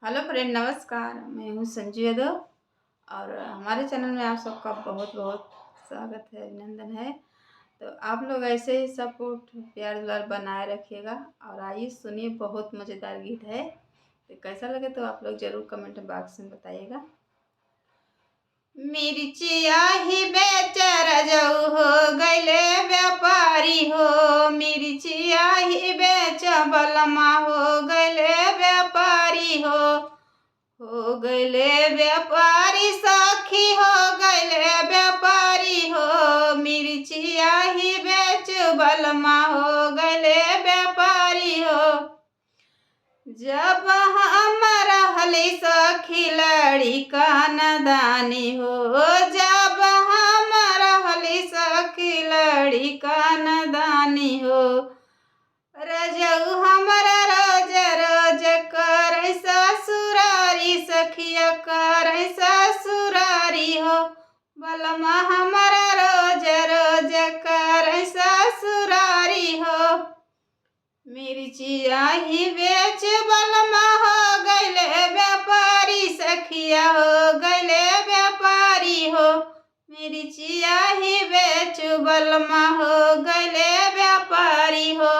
Hello friend, नमस्कार। मैं हूँ संजू यादव और हमारे चैनल में आप सबका बहुत बहुत स्वागत है, अभिनंदन है। तो आप लोग ऐसे ही सपोर्ट प्यार दुलार बनाए रखिएगा और आइए सुनिए, बहुत मज़ेदार गीत है। तो कैसा लगे तो आप लोग ज़रूर कमेंट बॉक्स में बताइएगा। मिर्चिया ही बेचर जाऊ हो गैले व्यापारी हो, मिर्चिया ही बेच बलमा हो गैले व्यापारी हो गैले व्यापारी सखी हो गैले व्यापारी हो, मिर्चिया ही बेच बलमा हो गैले व्यापारी हो। जब हम रहली सखी लड़ी का नदानी हो, जब हम रहली सखी लड़ी का नदानी हो, रजऊ हमारा रोज रोज कर ससुरारी सखिया कर ससुरारी हो, बलमा हमारा रोज रोज कर ससुरारी हो। मिर्चिया ही बेच बलमा हो गैले व्यापारी सखिया हो गैले व्यापारी हो, मिर्चिया ही बेच बलमा हो गैले व्यापारी हो।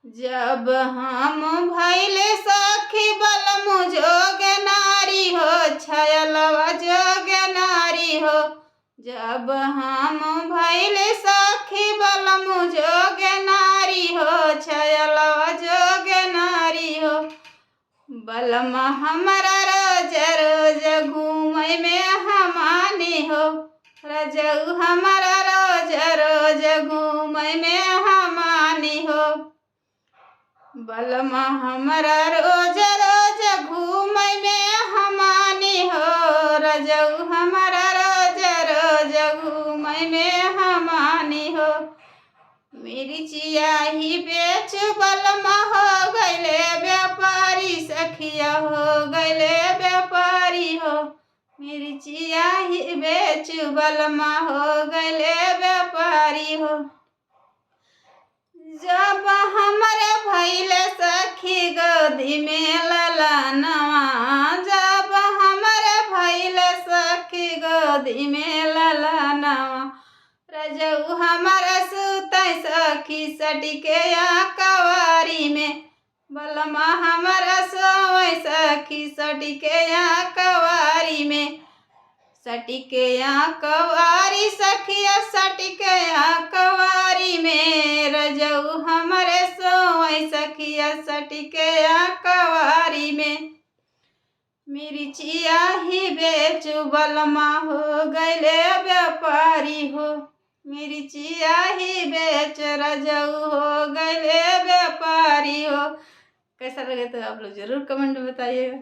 जब हम भैले सखी बलमु जोग नारी हो, छयलवा जोग नारी हो, जब हम भैले सखी बलमु जोग नारी हो, छयलवा जोग नारी हो, बलमा हमारा रोज रोज घूमे में हमानी हो, रजऊ हमारा रोज रोज घूमे में हमानी हो, बलमा हमारा रोज रोज घूमे में हमानी हो, रजऊ हमारा रोज रोज घूमे में हमानी हो। मिर्चिया ही बेच बलमा हो गैले व्यापारी सखिया हो गैले व्यापारी हो, मिर्चिया ही बेच बलमा हो गैले व्यापारी हो। जब हमारे भैले सखी गोदी में ललनवा, जब हमारे भैले सखी गोदी में ललनवा, रजऊ हमारा सुतै सखी सटिके कवारी में, बलमा हमारा सोवै सखी सटिके कवारी में, सटिके कवारी सखिया सटिके कवारी में, रजऊ हमारे सोवै सखिया सटिके कवारी में। मिर्चिया ही बेच बलमा हो गैले व्यापारी हो, मिर्चिया ही बेच रजऊ हो गैले व्यापारी हो। कैसा लगे तो आप लोग जरूर कमेंट में बताइएगा।